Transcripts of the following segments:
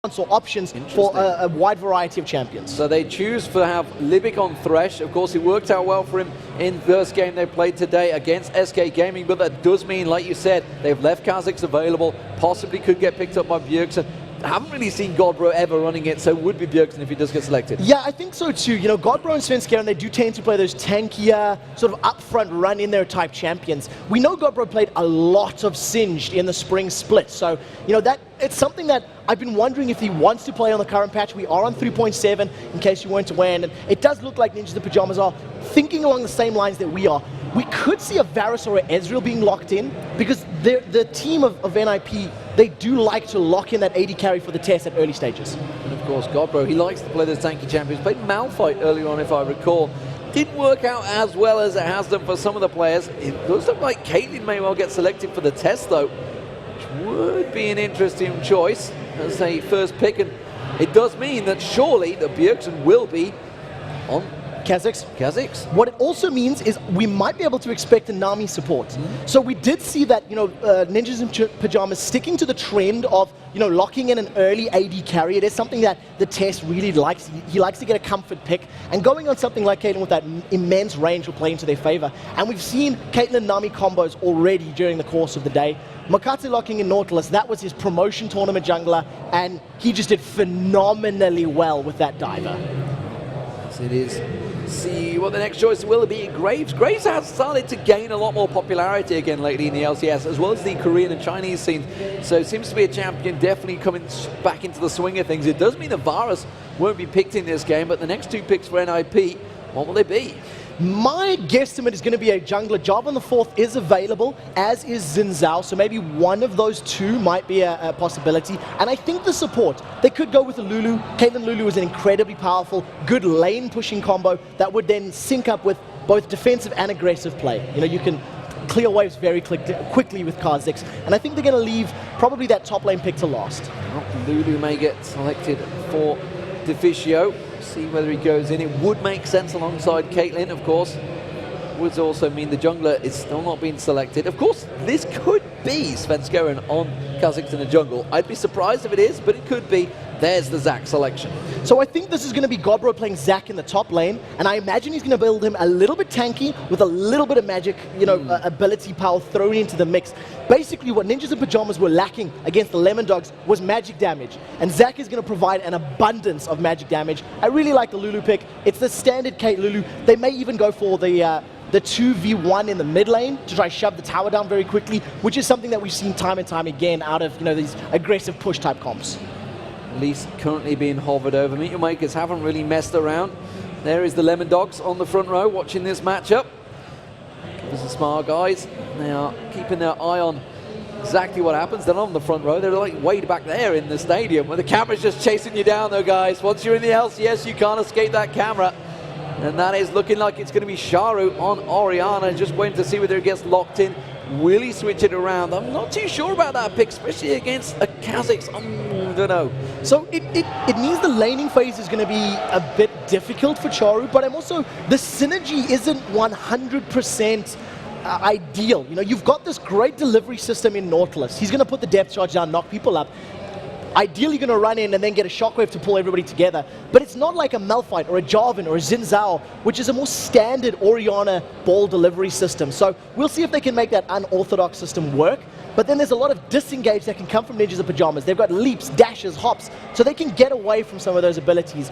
or options for a wide variety of champions. So they choose to have Libic on Thresh. Of course, it worked out well for him in first game they played today against SK Gaming, but that does mean, like you said, they've left Kha'Zix available, possibly could get picked up by Bjergsen. I haven't really seen Godbro ever running it, so would be Bjergsen if he does get selected. Yeah, I think so too. You know, Godbro and Svenskeren, they do tend to play those tankier, sort of upfront run in there type champions. We know Godbro played a lot of Singed in the spring split, so, you know, that it's something that I've been wondering if he wants to play on the current patch. We are on 3.7, in case you weren't aware, and it does look like Ninjas in Pyjamas are thinking along the same lines that we are. We could see a Varus or an Ezreal being locked in, because the team of NiP, they do like to lock in that AD carry for the test at early stages. And of course, Godbro, he likes to play those tanky champions. Played Malphite earlier on, if I recall. Didn't work out as well as it has done for some of the players. It does look like Caitlyn may well get selected for the test, though, which would be an interesting choice as a first pick. And it does mean that surely the Bjergsen will be on Kha'Zix. What it also means is we might be able to expect a Nami support. So we did see that, you know, Ninjas in Pyjamas sticking to the trend of, you know, locking in an early AD carry. It is something that the test really likes. He likes to get a comfort pick, and going on something like Caitlyn with that immense range will play into their favor. And we've seen Caitlyn Nami combos already during the course of the day. Makate locking in Nautilus, that was his promotion tournament jungler, and he just did phenomenally well with that diver. Yes, it is. See what the next choice will be. Graves. Graves has started to gain a lot more popularity again lately in the LCS, as well as the Korean and Chinese scene. So seems to be a champion definitely coming back into the swing of things. It does mean that Varus won't be picked in this game, but the next two picks for NiP, what will they be? My guesstimate is going to be a jungler. Job on the 4th is available, as is Xin Zhao, so maybe one of those two might be a possibility. And I think the support, they could go with a Lulu. Caitlyn Lulu is an incredibly powerful, good lane-pushing combo that would then sync up with both defensive and aggressive play. You know, you can clear waves very quickly with Kha'Zix, and I think they're going to leave probably that top lane pick to last. Well, Lulu may get selected for Deficio. See whether he goes in. It would make sense alongside Caitlyn, of course. Would also mean the jungler is still not being selected. Of course, this could be Svenskeren on Kha'Zix in the jungle. I'd be surprised if it is, but it could be. There's the Zac selection. So I think this is going to be Godbro playing Zac in the top lane, and I imagine he's going to build him a little bit tanky with a little bit of magic, you know, ability power thrown into the mix. Basically, what Ninjas in Pyjamas were lacking against the Lemon Dogs was magic damage, and Zac is going to provide an abundance of magic damage. I really like the Lulu pick. It's the standard Kate Lulu. They may even go for the 2v1 in the mid lane to try to shove the tower down very quickly, which is something that we've seen time and time again out of, you know, these aggressive push type comps. At least currently being hovered over. Meteor Makers haven't really messed around. There is the Lemon Dogs on the front row watching this matchup. There's the smart guys. They are keeping their eye on exactly what happens. They're not on the front row. They're like way back there in the stadium where the camera's just chasing you down though, guys. Once you're in the LCS, you can't escape that camera. And that is looking like it's going to be Sharu on Orianna. Just waiting to see whether it gets locked in. Will he switch it around? I'm not too sure about that pick, especially against a Kha'Zix. I don't know. So it means the laning phase is going to be a bit difficult for Charu, but I'm also, the synergy isn't 100% ideal. You know, you've got this great delivery system in Nautilus. He's going to put the depth charge down, knock people up. Ideally, you're going to run in and then get a shockwave to pull everybody together. But it's not like a Malphite or a Jarvan or a Xin Zhao, which is a more standard Orianna ball delivery system. So we'll see if they can make that unorthodox system work. But then there's a lot of disengage that can come from Ninjas in Pyjamas. They've got leaps, dashes, hops, so they can get away from some of those abilities.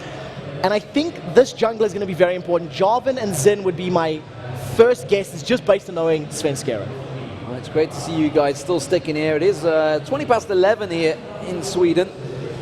And I think this jungler is going to be very important. Jarvan and Xin would be my first guesses, just based on knowing Svenskeren. Well, it's great to see you guys still sticking here. It is 20 past 11 here in Sweden,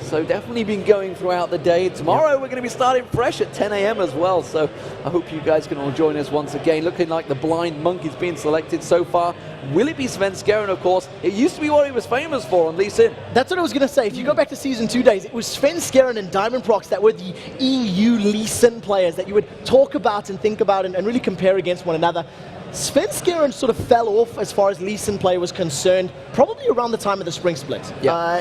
so definitely been going throughout the day. Tomorrow we're going to be starting fresh at 10 AM as well, so I hope you guys can all join us once again. Looking like the Blind Monkey's being selected so far. Will it be Svenskeren, of course? It used to be what he was famous for on Lee Sin. That's what I was going to say. If you go back to Season 2 days, it was Svenskeren and Diamond Prox that were the EU Lee Sin players that you would talk about and think about and really compare against one another. Svenskeren sort of fell off as far as Lee Sin play was concerned, probably around the time of the spring split. Yeah.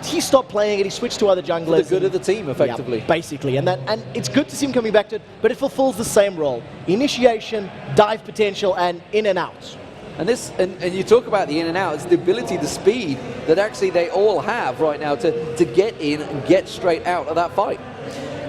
He stopped playing it, he switched to other junglers. For the good of the team, effectively. Yeah, basically, and it's good to see him coming back to it, but it fulfills the same role. Initiation, dive potential, and in and out. And you talk about the in and out, it's the ability, the speed that actually they all have right now to get in and get straight out of that fight.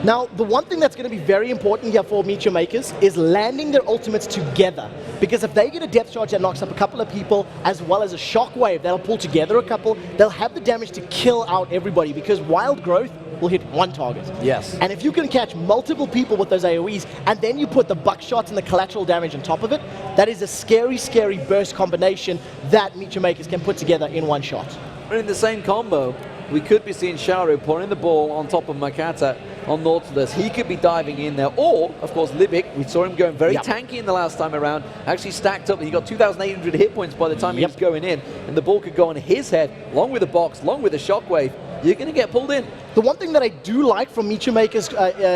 Now, the one thing that's going to be very important here for Meteor Makers is landing their ultimates together. Because if they get a depth charge that knocks up a couple of people, as well as a shockwave that'll pull together a couple, they'll have the damage to kill out everybody, because Wild Growth will hit one target. Yes. And if you can catch multiple people with those AoEs, and then you put the buckshots and the collateral damage on top of it, that is a scary, scary burst combination that Meteor Makers can put together in one shot. But in the same combo, we could be seeing Sharu pouring the ball on top of Makata on Nautilus. He could be diving in there. Or, of course, Libic, we saw him going very tanky in the last time around, actually stacked up. He got 2,800 hit points by the time he was going in, and the ball could go on his head, along with the box, along with the shockwave. You're going to get pulled in. The one thing that I do like from Meteor Maker's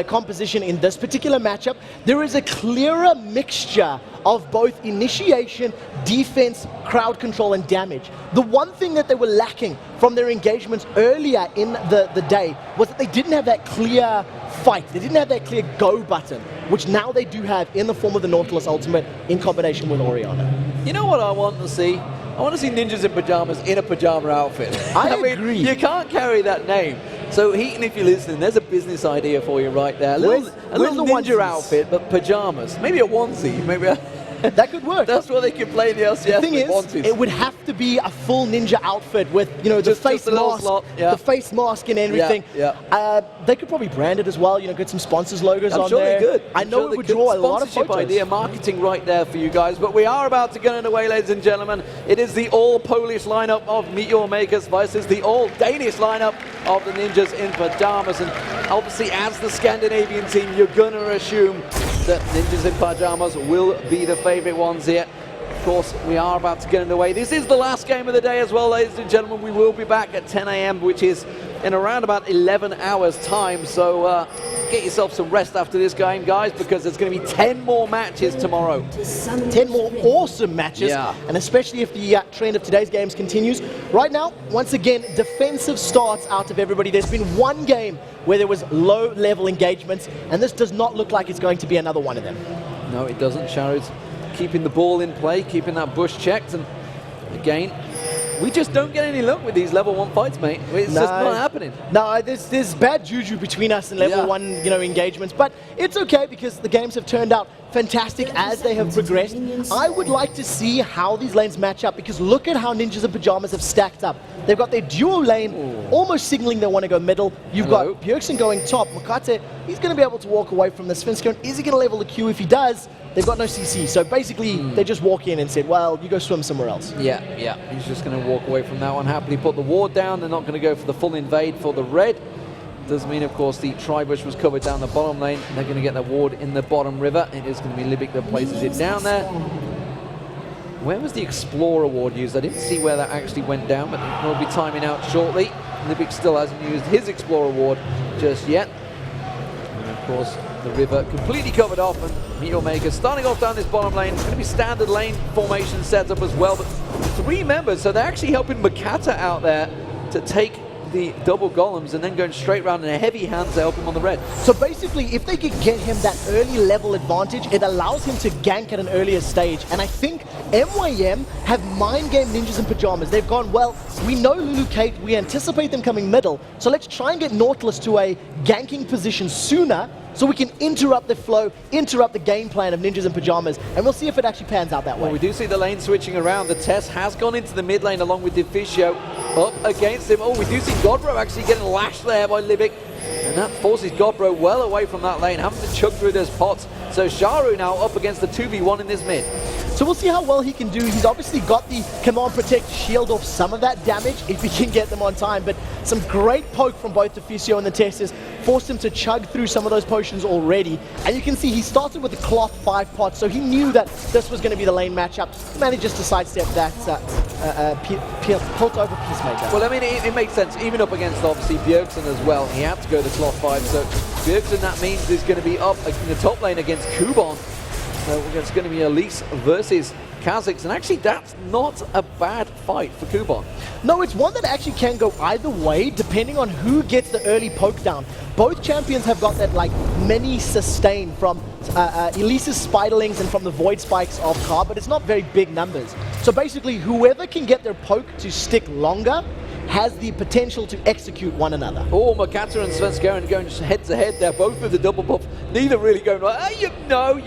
composition in this particular matchup, there is a clearer mixture of both initiation, defense, crowd control, and damage. The one thing that they were lacking from their engagements earlier in the day was that they didn't have that clear fight. They didn't have that clear go button, which now they do have in the form of the Nautilus Ultimate in combination with Orianna. You know what I want to see? I want to see Ninjas in Pyjamas in a pajama outfit. I mean, agree. You can't carry that name. So Heaton, if you're listening, there's a business idea for you right there. A little ninja outfit, but pajamas. Maybe a onesie. Maybe a that could work. That's what they could play in the LCS. The thing is, onesies. it would have to be a full ninja outfit with, you know, the face mask, the face mask and everything. They could probably brand it as well. You know, get some sponsors logos on there. I'm sure they could. I know it would draw a lot of photos. Idea, marketing right there for you guys. But we are about to get underway, ladies and gentlemen. It is the all-Polish lineup of Meteor Makers versus the all-Danish lineup of the Ninjas in Pyjamas. And obviously, as the Scandinavian team, you're gonna assume that Ninjas in Pyjamas will be the favorite ones here. Of course, we are about to get underway. This is the last game of the day as well, ladies and gentlemen. We will be back at 10 a.m., which is in around about 11 hours time. So get yourself some rest after this game, guys, because there's going to be 10 more matches tomorrow. 10 more awesome matches, and especially if the trend of today's games continues. Right now, once again, defensive starts out of everybody. There's been one game where there was low-level engagements, and this does not look like it's going to be another one of them. No, it doesn't. Sharu's keeping the ball in play, keeping that bush checked, and again, we just don't get any luck with these level 1 fights, mate. It's just not happening. No, there's bad juju between us and level 1, you know, engagements, but it's okay because the games have turned out fantastic as they have progressed. I would like to see how these lanes match up, because look at how Ninjas in Pyjamas have stacked up. They've got their duo lane almost signaling they want to go middle. You've got Bjergsen going top. Makate, he's going to be able to walk away from the Svenskeren. Is he going to level the queue? If he does, they've got no CC. So basically, they just walk in and said, well, you go swim somewhere else. Yeah. He's just going to walk away from that one. Happily put the ward down. They're not going to go for the full invade for the red. Does mean, of course, the Tribush was covered down the bottom lane. They're going to get the ward in the bottom river. It is going to be Libic that places it down there. Where was the Explorer ward used? I didn't see where that actually went down, but we'll be timing out shortly. Libic still hasn't used his Explorer ward just yet. And of course, the river completely covered off, and Meteor Maker starting off down this bottom lane. It's going to be standard lane formation setup as well, but 3 members, so they're actually helping Makata out there to take the double golems and then going straight round in a heavy hand to help him on the red. So basically, if they could get him that early level advantage, it allows him to gank at an earlier stage. And I think MYM have mind game Ninjas in Pyjamas. They've gone, well, we know Lulu Kate, we anticipate them coming middle, so let's try and get Nautilus to a ganking position sooner, so we can interrupt the flow, interrupt the game plan of Ninjas in Pyjamas, and we'll see if it actually pans out that way. Well, we do see the lane switching around. The Tess has gone into the mid lane along with Deficio up against him. Oh, we do see Godbro actually getting lashed there by Libic, and that forces Godbro well away from that lane, having to chug through those pots. So Sharu now up against the 2v1 in this mid. So we'll see how well he can do. He's obviously got the Command Protect shield off some of that damage if he can get them on time, but some great poke from both Deficio and the Testers forced him to chug through some of those potions already. And you can see he started with a cloth 5 pot, so he knew that this was going to be the lane matchup. He manages to sidestep that pult over Peacemaker. Well, I mean, it makes sense. Even up against, obviously, Bjergsen as well. He had to go the cloth 5, so Bjergsen, that means, is going to be up in the top lane against Kubon. So it's going to be Elise versus Kazakhs, and actually that's not a bad fight for Kuban. No, it's one that actually can go either way, depending on who gets the early poke down. Both champions have got that like mini sustain from Elise's Spiderlings and from the Void Spikes of Car, but it's not very big numbers. So basically, whoever can get their poke to stick longer has the potential to execute one another. Oh, Makata and Svenskeren going head to head. They're both with the double buff. Neither really going like, hey, you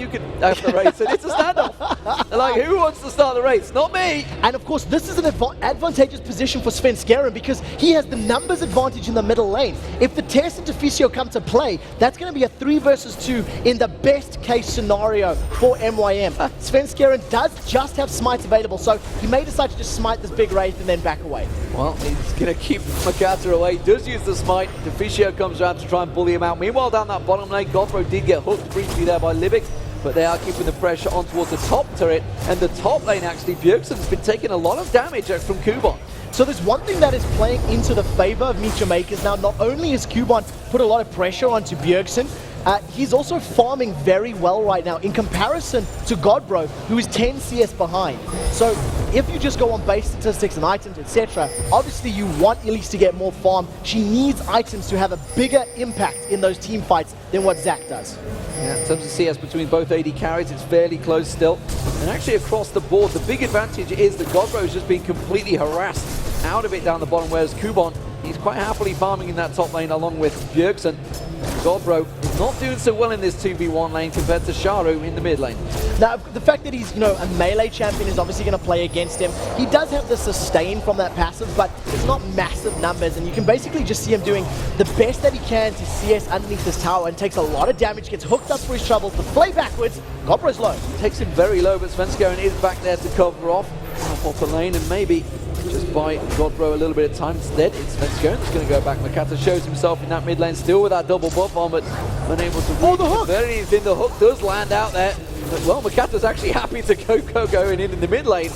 can have the race. And it's a standoff. They're like, who wants to start the race? Not me. And of course, this is an advantageous position for Svenskeren because he has the numbers advantage in the middle lane. If the Tess and Deficio come to play, that's going to be a 3 versus 2 in the best case scenario for MYM. Svenskeren does just have smites available, so he may decide to just smite this big wraith and then back away. Well, he's going to keep Makata away. Does use the smite. Deficio comes around to try and bully him out. Meanwhile, down that bottom lane, Godbro did get hooked briefly there by Libic, but they are keeping the pressure on towards the top turret. And the top lane, actually, Bjergsen's been taking a lot of damage from Kuban. So there's one thing that is playing into the favor of Meet Your Makers now. Not only has Kuban put a lot of pressure onto Bjergsen, he's also farming very well right now in comparison to Godbro, who is 10 CS behind. So if you just go on base statistics and items, etc., obviously you want Elise to get more farm. She needs items to have a bigger impact in those team fights than what Zac does. Yeah, in terms of CS between both AD carries, it's fairly close still. And actually across the board, the big advantage is that Godbro is just being completely harassed out of it down the bottom, whereas Kuban, he's quite happily farming in that top lane along with Bjergsen. Godbro is not doing so well in this 2v1 lane compared to Sharu in the mid lane. Now, the fact that he's, a melee champion is obviously going to play against him. He does have the sustain from that passive, but it's not massive numbers, and you can basically just see him doing the best that he can to CS underneath this tower and takes a lot of damage, gets hooked up for his troubles, the play backwards, Godbro's low. Takes him very low, but Svenskeren is back there to cover off the lane, and maybe just buy Godbro a little bit of time. Instead, it's Svenskeren that's going to go back. Makata shows himself in that mid lane, still with that double buff on, but unable to the hook! Anything. The hook does land out there. But, well, Makata's actually happy to go going in the mid lane,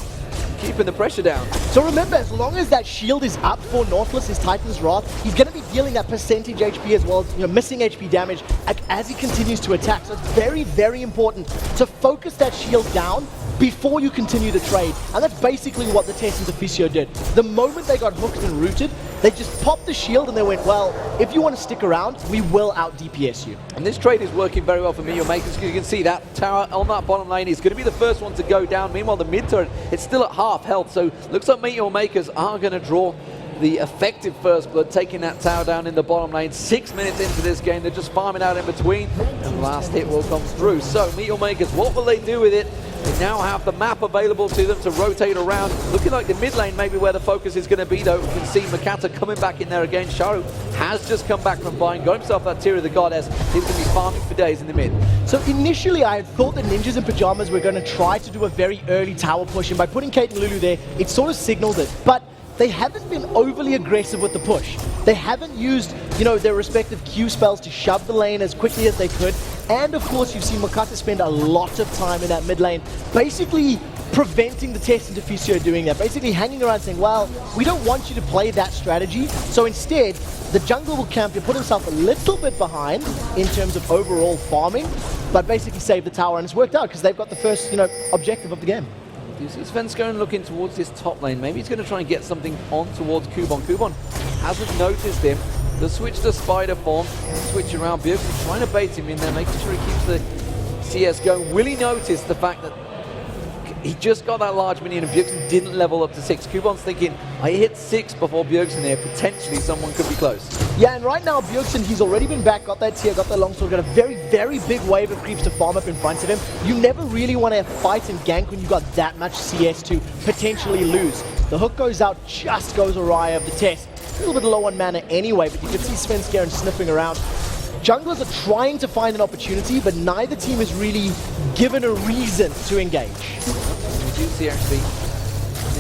keeping the pressure down. So remember, as long as that shield is up for Nautilus, his Titan's Wrath, he's going to be dealing that percentage HP as well as missing HP damage as he continues to attack. So it's very, very important to focus that shield down before you continue the trade. And that's basically what the Tess and Deficio did. The moment they got hooked and rooted, they just popped the shield and they went, well, if you want to stick around, we will out DPS you. And this trade is working very well for Meteor Makers, because you can see that tower on that bottom lane is going to be the first one to go down. Meanwhile, the mid turret, it's still at half health, so looks like Meteor Makers are going to draw the effective first blood, taking that tower down in the bottom lane. 6 minutes into this game, they're just farming out in between, and the last hit will come through. So Meteor Makers, what will they do with it? They now have the map available to them to rotate around. Looking like the mid lane maybe where the focus is going to be, though. You can see Makata coming back in there again. Sharu has just come back from buying, got himself that tier of the goddess. He's going to be farming for days in the mid. So initially I had thought that Ninjas in Pyjamas were going to try to do a very early tower push, and by putting Kate and Lulu there, it sort of signaled it. But they haven't been overly aggressive with the push. They haven't used, their respective Q spells to shove the lane as quickly as they could. And of course, you've seen Makata spend a lot of time in that mid lane, basically preventing the Tess and Deficio doing that, basically hanging around saying, well, we don't want you to play that strategy. So instead, the jungler will camp, put himself a little bit behind in terms of overall farming, but basically save the tower, and it's worked out because they've got the first, objective of the game. You see Svenskeren looking towards this top lane. Maybe he's going to try and get something on towards Kuban. Kuban hasn't noticed him. The switch to spider form, switch around. Bjergsen trying to bait him in there, making sure he keeps the CS going. Will he notice the fact that he just got that large minion and Bjergsen didn't level up to 6? Kuban's thinking, I hit 6 before Bjergsen here. Potentially someone could be close. Yeah, and right now Bjergsen, he's already been back, got that tier, got that longsword, got a very, very big wave of creeps to farm up in front of him. You never really want to fight and gank when you got that much CS to potentially lose. The hook goes out, just goes awry of the Tess. A little bit low on mana anyway, but you can see Svenskeren sniffing around. Junglers are trying to find an opportunity, but neither team is really given a reason to engage. We do see actually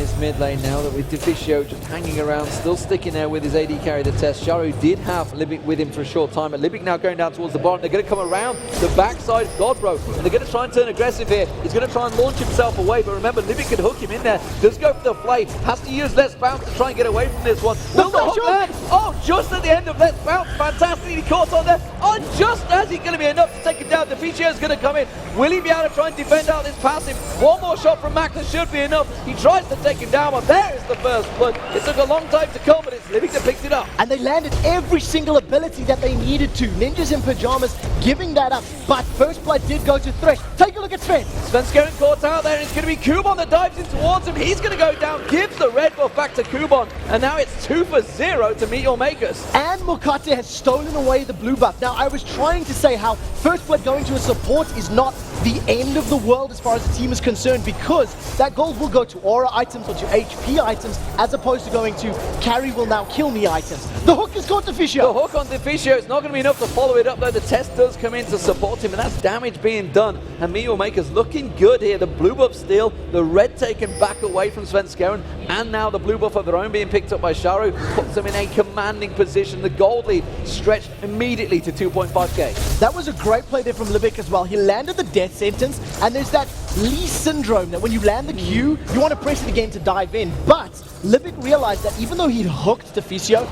this mid lane now that with Deficio just hanging around, still sticking there with his AD carry the test. Sharu did have Libic with him for a short time, but Libic now going down towards the bottom. They're going to come around the backside of Godbro, and they're going to try and turn aggressive here. He's going to try and launch himself away, but remember, Libic could hook him in there. Does go for the flay, has to use Let's Bounce to try and get away from this one. Will the hook land? Oh, just at the end of Let's Bounce, fantastically caught on there. Oh, just as he's going to be enough to take him down. Deficio is going to come in. Will he be able to try and defend out this passive? One more shot from Max should be enough. He tries to take him down, but there is the first blood. It took a long time to come, but it's Libic that picked it up. And they landed every single ability that they needed to. Ninjas in Pyjamas giving that up, but first blood did go to Thresh. Take a look at Sven. Sven's getting caught out there, and it's going to be Kubon that dives in towards him. He's going to go down, gives the red buff back to Kubon, and now it's 2 for 0 to Meet Your Makers. And Mokate has stolen away the blue buff. Now, I was trying to say how first blood going to a support is not the end of the world as far as the team is concerned, because that gold will go to aura items or to HP items as opposed to going to carry will now kill me items. The hook has got Deficio. The hook on Deficio is not going to be enough to follow it up, though. The test does come in to support him, and that's damage being done. And Meet Your Makers looking good here. The blue buff still, the red taken back away from Svenskeren, and now the blue buff of their own being picked up by Sharu puts them in a commanding position. The gold lead stretched immediately to 2.5k. That was a great play there from Libic as well. He landed the death sentence, and there's that Lee syndrome that when you land the Q, you want to press it again to dive in. But Libic realized that even though he'd hooked Deficio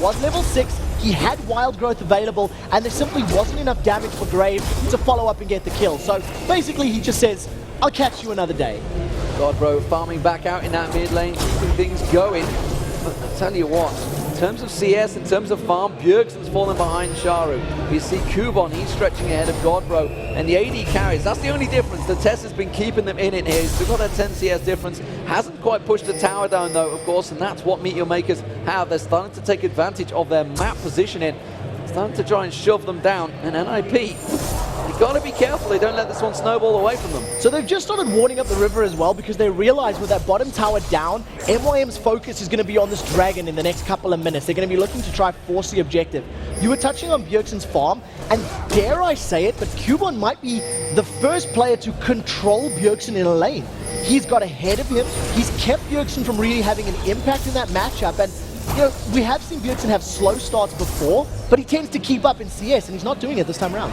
was level 6, he had wild growth available, and there simply wasn't enough damage for Grave to follow up and get the kill. So basically he just says, I'll catch you another day. Godbro farming back out in that mid lane, keeping things going. But I tell you what, in terms of CS, in terms of farm, Bjergsen's fallen behind Sharu. You see Kubon, he's stretching ahead of Godbro, and the AD carries. That's the only difference. The test has been keeping them in it here. He's still got that 10 CS difference. Hasn't quite pushed the tower down though, of course, and that's what Meet Your Makers have. They're starting to take advantage of their map positioning, starting to try and shove them down, and NiP, you've got to be careful they don't let this one snowball away from them. So they've just started warning up the river as well, because they realize with that bottom tower down, MYM's focus is going to be on this dragon in the next couple of minutes. They're going to be looking to try force the objective. You were touching on Bjergsen's farm, and dare I say it, but Kubon might be the first player to control Bjergsen in a lane. He's got ahead of him. He's kept Bjergsen from really having an impact in that matchup, and you know, we have seen Bjergsen have slow starts before, but he tends to keep up in CS, and he's not doing it this time around.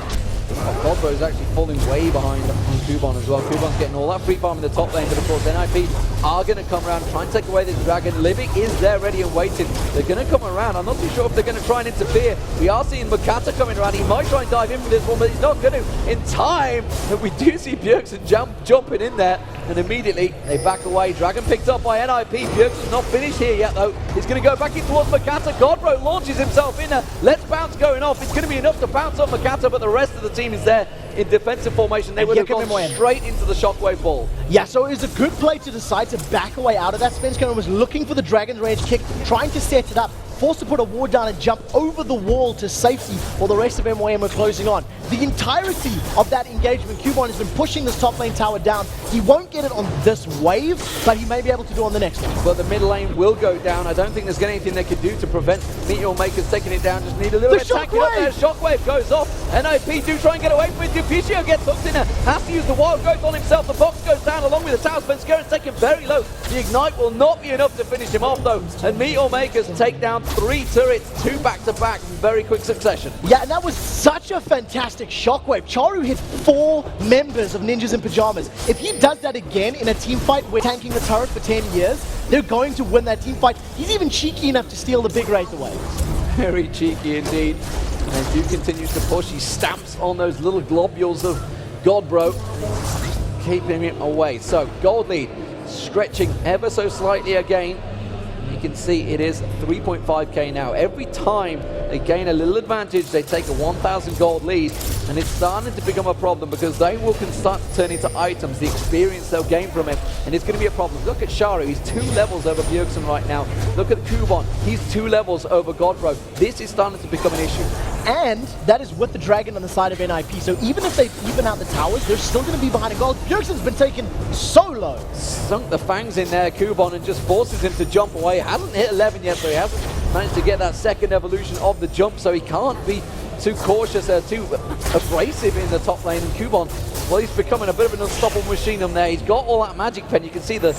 Godbro is actually falling way behind on Kubon as well. Kubon's getting all that free farm in the top lane, but of course NiP are going to come around and try and take away this dragon. Libic is there ready and waiting. They're going to come around. I'm not too sure if they're going to try and interfere. We are seeing Mokata coming around. He might try and dive in for this one, but he's not going to in time. And we do see Bjergsen jumping in there, and immediately they back away. Dragon picked up by NiP. Bjergsen's not finished here yet though. He's going to go back in towards Mokata. Godbro launches himself in there. Let's Bounce going off. It's going to be enough to bounce off Mokata, but the rest of the team is there in defensive formation. They would have gone straight into the shockwave ball. Yeah, so it was a good play to decide to back away out of that. Svenskeren was looking for the dragon range kick, trying to set it up, forced to put a ward down and jump over the wall to safety while the rest of MYM were closing on. The entirety of that engagement, Kubon has been pushing this top lane tower down. He won't get it on this wave, but he may be able to do on the next one. But the mid lane will go down. I don't think there's anything they can do to prevent Meet Your Makers taking it down. Just need a little bit of tanking up there. Shockwave goes off. NiP do try and get away from it. Deficio gets hooked in there. Has to use the wild growth on himself. The box goes down along with the tower. Svenskeren taken very low. The ignite will not be enough to finish him off though. And Meet Your Makers take down 3 turrets, 2 back-to-back in very quick succession. Yeah, and that was such a fantastic shockwave. Charu hit 4 members of Ninjas in Pyjamas. If he does that again in a team fight where tanking the turret for 10 years, they're going to win that team fight. He's even cheeky enough to steal the big wraith away. Very cheeky indeed. And Duke continues to push. He stamps on those little globules of Godbro, keeping him away. So gold lead stretching ever so slightly again. You can see it is 3.5k now. Every time they gain a little advantage, they take a 1,000 gold lead, and it's starting to become a problem because they will start to turn into items, the experience they'll gain from it, and it's going to be a problem. Look at Sharu, he's 2 levels over Bjergsen right now. Look at Kubon, he's 2 levels over Godbro. This is starting to become an issue. And that is with the dragon on the side of NiP. So even if they even out the towers, they're still going to be behind a gold. Bjergsen's been taken so low. Sunk the fangs in there, Kubon, and just forces him to jump away. Hasn't hit 11 yet, so he hasn't managed to get that second evolution of the jump, so he can't be too cautious, too abrasive in the top lane. And Kubon Well, he's becoming a bit of an unstoppable machine on there. He's got all that magic pen. You can see the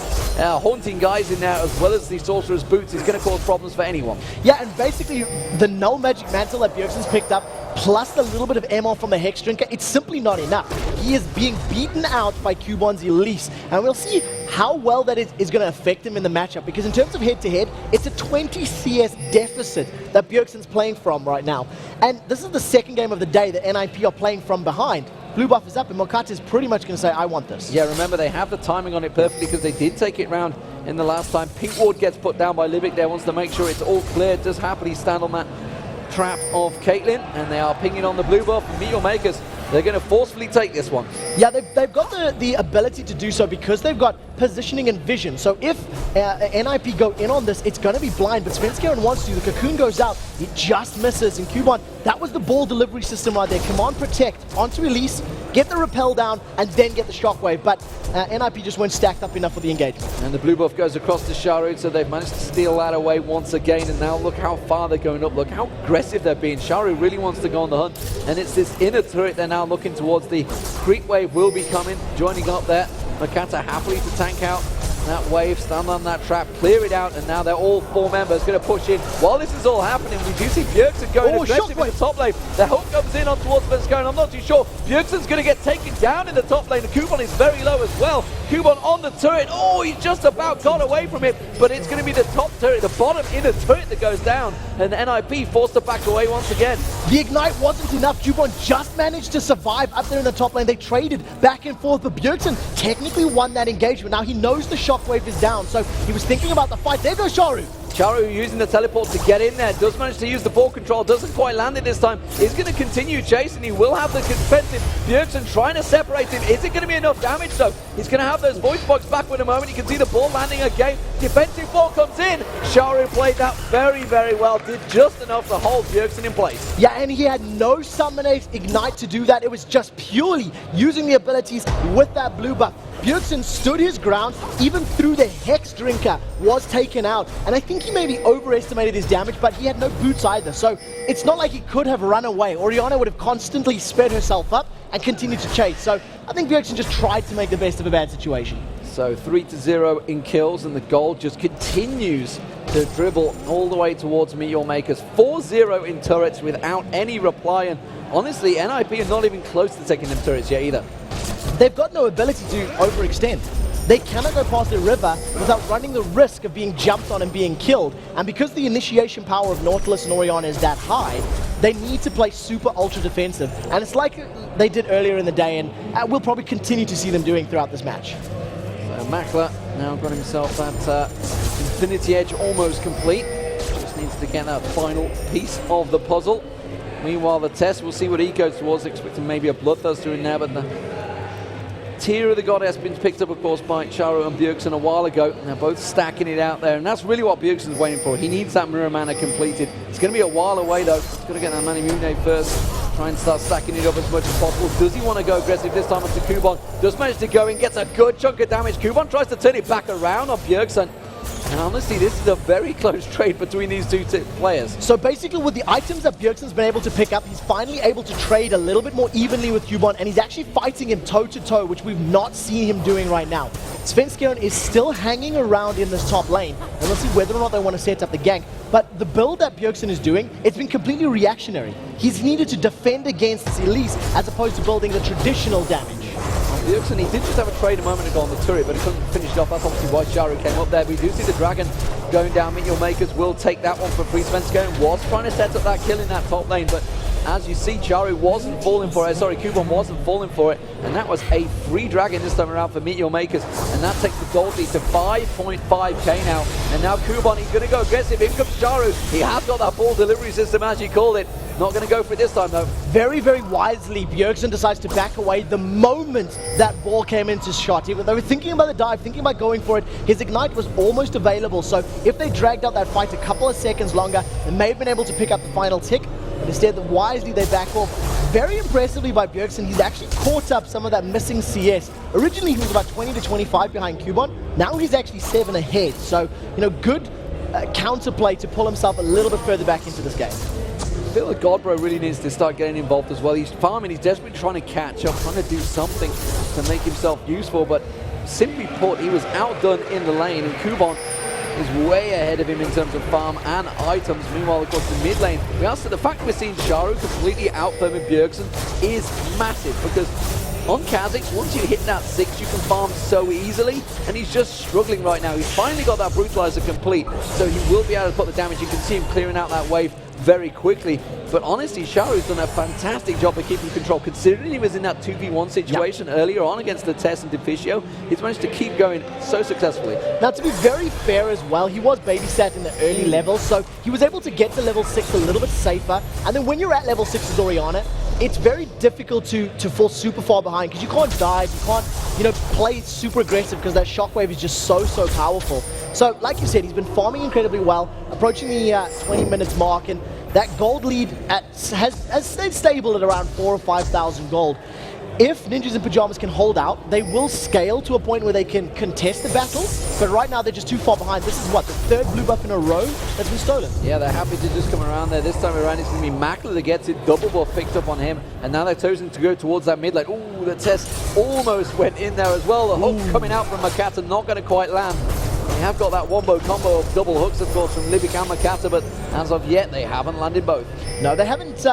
haunting guys in there as well as the sorcerer's boots. He's going to cause problems for anyone. Yeah, and basically the null magic mantle that Bjergsen's picked up, plus a little bit of ammo from the Hex Drinker, it's simply not enough. He is being beaten out by Cubon's Elise, and we'll see how well that is going to affect him in the matchup, because in terms of head-to-head, it's a 20 CS deficit that Bjergsen's playing from right now. And this is the second game of the day that NiP are playing from behind. Blue buff is up, and Mokata is pretty much going to say, I want this. Yeah, remember, they have the timing on it perfectly because they did take it round in the last time. Pink Ward gets put down by Libic there, wants to make sure it's all clear, does happily stand on that trap of Caitlyn, and they are pinging on the blue buff. Meteor Makers, they're going to forcefully take this one. Yeah, they've got the ability to do so because they've got positioning and vision. So if NiP go in on this, it's going to be blind, but Svenskeren wants to. The cocoon goes out, he just misses, and Cubon, that was the ball delivery system right there. Command protect, onto release, get the repel down, and then get the shockwave. But NiP just weren't stacked up enough for the engagement. And the blue buff goes across to Sharu, so they've managed to steal that away once again. And now look how far they're going up. Look how aggressive they're being. Sharu really wants to go on the hunt. And it's this inner turret they're now looking towards. The creep wave will be coming, joining up there. Mokata happily to tank out that wave, stand on that trap, clear it out, and now they're all four members going to push in. While this is all happening, we do see Bjergsen going aggressive in the top lane. The hook comes in on towards Svenskeren. I'm not too sure. Bjergsen's going to get taken down in the top lane. The Cubon is very low as well. Cubon on the turret. Oh, he just about got away from it, but it's going to be the top turret, the bottom inner turret that goes down, and NiP forced to back away once again. The ignite wasn't enough. Cubon just managed to survive up there in the top lane. They traded back and forth, but Bjergsen technically won that engagement. Now he knows the shockwave is down, so he was thinking about the fight. There goes Sharu. Charu using the teleport to get in there, does manage to use the ball control, doesn't quite land it this time. He's going to continue chasing, he will have the defensive. Bjergsen trying to separate him. Is it going to be enough damage though? He's going to have those voice box back in a moment. You can see the ball landing again. Defensive ball comes in. Charu played that very, very well, did just enough to hold Bjergsen in place. Yeah, and he had no Summonate Ignite to do that. It was just purely using the abilities with that blue buff. Bjergsen stood his ground, even through the Hex Drinker was taken out. And I think he maybe overestimated his damage, but he had no boots either. So it's not like he could have run away. Orianna would have constantly sped herself up and continued to chase. So I think Bjergsen just tried to make the best of a bad situation. So 3-0 in kills, and the goal just continues to dribble all the way towards Meteor Makers. 4-0 in turrets without any reply, and honestly, NiP are not even close to taking them turrets yet either. They've got no ability to overextend. They cannot go past the river without running the risk of being jumped on and being killed. And because the initiation power of Nautilus and Orianna is that high, they need to play super ultra defensive. And it's like they did earlier in the day, and we'll probably continue to see them doing throughout this match. So Makler now got himself that Infinity Edge almost complete. Just needs to get that final piece of the puzzle. Meanwhile, the test, we'll see what he goes towards, expecting maybe a Bloodthirster in there, but the Tear of the Goddess been picked up, of course, by Charu and Bjergsen a while ago, and they're both stacking it out there, and that's really what Bjergsen's waiting for. He needs that Mirror Mana completed. It's going to be a while away, though. He's got to get that Manimune first, try and start stacking it up as much as possible. Does he want to go aggressive this time onto Cubon? Does manage to go in, gets a good chunk of damage. Cubon tries to turn it back around on Bjergsen. And honestly, this is a very close trade between these two players. So basically, with the items that Bjergsen's been able to pick up, he's finally able to trade a little bit more evenly with Cubon, and he's actually fighting him toe-to-toe, which we've not seen him doing right now. Svenskeren is still hanging around in this top lane, and we'll see whether or not they want to set up the gank. But the build that Bjergsen is doing, it's been completely reactionary. He's needed to defend against Elise as opposed to building the traditional damage. Bjergsen, he did just have a trade a moment ago on the turret, but he couldn't finish it off. That's obviously why Charu came up there. We do see the Dragon going down. Meteor Makers will take that one for free. Svenskeren was trying to set up that kill in that top lane, but as you see, Charu wasn't falling for it. Sorry, Cubon wasn't falling for it, and that was a free Dragon this time around for Meteor Makers, and that takes the gold lead to 5.5k now. And now Cubon, he's going to go aggressive. In comes Charu. He has got that ball delivery system, as you called it. Not going to go for it this time, though. Very, very wisely, Bjergsen decides to back away the moment that ball came into shot. They were thinking about the dive, thinking about going for it. His Ignite was almost available, so if they dragged out that fight a couple of seconds longer, they may have been able to pick up the final tick, but instead, wisely, they back off. Very impressively by Bjergsen, he's actually caught up some of that missing CS. Originally, he was about 20 to 25 behind Cubon. Now he's actually 7 ahead, so, good counterplay to pull himself a little bit further back into this game. feel that Godbro really needs to start getting involved as well. He's farming, he's desperately trying to catch up, trying to do something to make himself useful, but simply put, he was outdone in the lane, and Kubon is way ahead of him in terms of farm and items. Meanwhile, of course, the mid lane, we asked the fact we're seeing Charu completely out-farming Bjergsen is massive, because on Kha'Zix, once you hit that 6, you can farm so easily, and he's just struggling right now. He's finally got that Brutalizer complete, so he will be able to put the damage. You can see him clearing out that wave very quickly. But honestly, Charu's done a fantastic job of keeping control, considering he was in that 2v1 situation earlier on against the Tess and Deficio. He's managed to keep going so successfully. Now, to be very fair as well, he was babysat in the early levels, so he was able to get to level 6 a little bit safer. And then when you're at level 6 as Orianna, it's very difficult to fall super far behind, because you can't dive, you can't, you know, play super aggressive, because that shockwave is just so powerful. So, like you said, he's been farming incredibly well, approaching the 20 minutes mark, and that gold lead has stayed stable at around 4,000 or 5,000 gold. If Ninjas in Pyjamas can hold out, they will scale to a point where they can contest the battle, but right now they're just too far behind. This is what, the 3rd blue buff in a row that's been stolen. Yeah, they're happy to just come around there. This time around it's going to be Makler that gets it, double buff picked up on him, and now they're choosing to go towards that mid lane. Ooh, the test almost went in there as well. The hook coming out from Makata, not going to quite land. They have got that wombo combo of double hooks, of course, from Libic and Makata, but as of yet, they haven't landed both. No, they haven't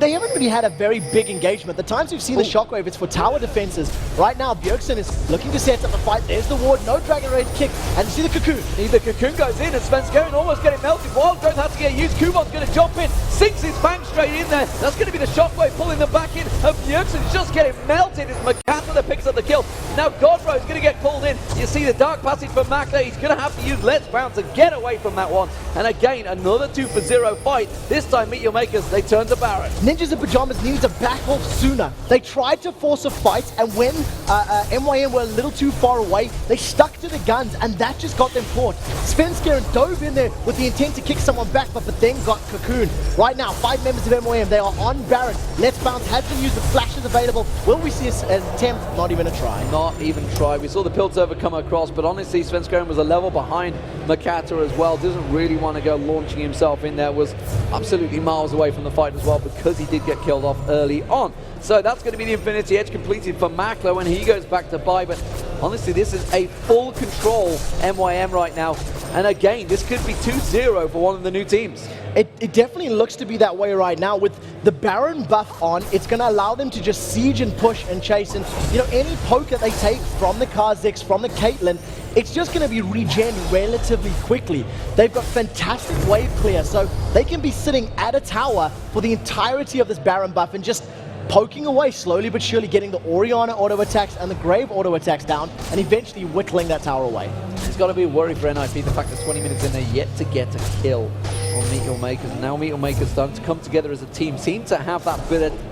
really had a very big engagement. The times we've seen the shockwave, it's for tower defenses. Right now, Bjergsen is looking to set up a fight. There's the ward, no Dragon Rage kick, and you see the cocoon. The cocoon goes in, and Svenskeren almost getting melted. Wild Growth has to get used. Kubon's going to jump in, sinks his fang straight in there. That's going to be the shockwave pulling them back in, and Bjergsen's just getting melted. It's Makata that picks up the kill. Now Godbro is going to get pulled in. You see the dark passage from Makler. He's going to have to use Let's Bounce to get away from that one. And again, another 2-for-0 fight. This time, Meet Your Makers, they turn to Baron. Ninjas in Pyjamas needed to back off sooner. They tried to force a fight, and when MYM were a little too far away, they stuck to the guns, and that just got them caught. Svenskeren dove in there with the intent to kick someone back, but then got cocooned. Right now, 5 members of MYM, they are on Baron. Let's Bounce has been used, the flashes available. Will we see an attempt? Not even a try. Not even try. We saw the Piltover come across, but honestly, Svenskeren was a level behind Makata as well. Doesn't really want to go launching himself in there. Was absolutely miles away from the fight as well, because he did get killed off early on. So that's going to be the Infinity Edge completed for Makler when he goes back to buy. But honestly, this is a full control MYM right now. And again, this could be 2-0 for one of the new teams. It definitely looks to be that way right now. With the Baron buff on, it's going to allow them to just siege and push and chase. And, you know, any poke that they take from the Kha'Zix, from the Caitlyn, it's just going to be regen relatively quickly. They've got fantastic wave clear, so they can be sitting at a tower for the entirety of this Baron buff and just poking away slowly but surely, getting the Orianna auto attacks and the Grave auto attacks down, and eventually whittling that tower away. It's got to be a worry for NiP, the fact that 20 minutes in, they're yet to get a kill on Meet Your Makers. And now Meet Your Makers starting to come together as a team, seem to have that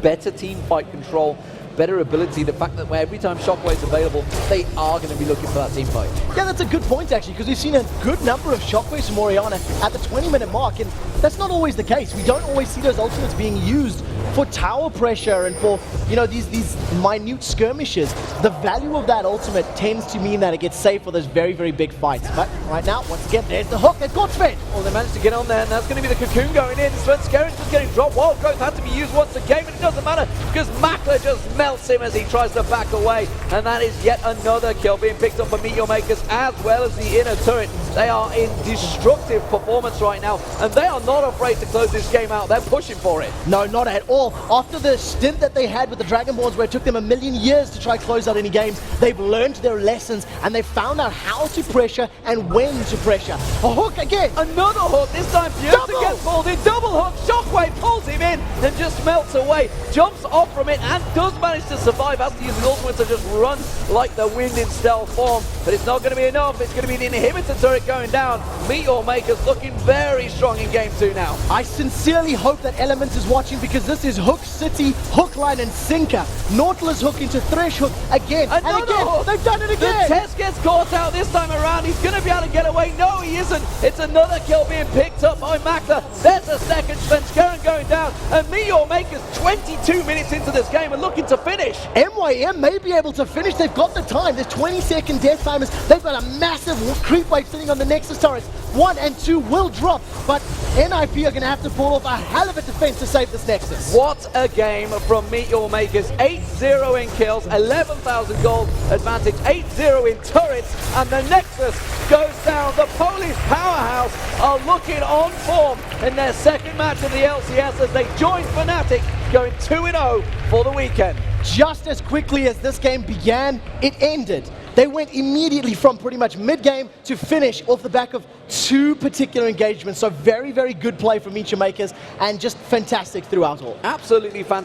better team fight control, better ability. The fact that every time Shockwave's available, they are going to be looking for that team fight. Yeah, that's a good point actually, because we've seen a good number of Shockwaves from Orianna at the 20-minute mark, and that's not always the case. We don't always see those ultimates being used for tower pressure and for, you know, these minute skirmishes. The value of that ultimate tends to mean that it gets saved for those very big fights. But right now, once again, there's the hook. They've got Sven. Well, they managed to get on there, and that's going to be the cocoon going in. Svenskeren just getting dropped. Wild Growth had to be used once again, but it doesn't matter because Makler just melts him as he tries to back away. And that is yet another kill being picked up for Meet Your Makers, as well as the inner turret. They are in destructive performance right now, and they are not afraid to close this game out. They're pushing for it. No, not at all. After the stint that they had with the Dragonborns, where it took them 1,000,000 years to try close out any games, they've learned their lessons, and they've found out how to pressure and when to pressure. A hook again. Another hook. This time Bjergsen gets pulled in. Double hook. Shockwave pulls him in and just melts away. Jumps off from it and does manage to survive. Has to use his ultimate to just run like the wind in stealth form. But it's not going to be enough. It's going to be the inhibitor turret going down. Meet Your Makers looking very strong in game 2 now. I sincerely hope that Element is watching, because this is Hook City, Hook Line and Sinker. Nautilus hook into Thresh hook again. Another and again. Hook. They've done it again. The Test gets caught out this time around. He's going to be able to get away. No, he isn't. It's another kill being picked up by Makler. There's a second. Svenskeren going down. And Meet Your Makers 22 minutes into this game and looking to finish. MYM may be able to finish. They've they've got the time. There's 20-second death timers. They've got a massive creep wave sitting on the Nexus turrets. 1 and 2 will drop, but NiP are going to have to pull off a hell of a defense to save this Nexus. What a game from Meet Your Makers. 8-0 in kills, 11,000 gold advantage, 8-0 in turrets, and the Nexus goes down. The Polish powerhouse are looking on form in their second match of the LCS as they join Fnatic, going 2-0 for the weekend. Just as quickly as this game began, it ended. They went immediately from pretty much mid-game to finish off the back of 2 particular engagements. So very, very good play from Meet Your Makers and just fantastic throughout all. Absolutely fantastic.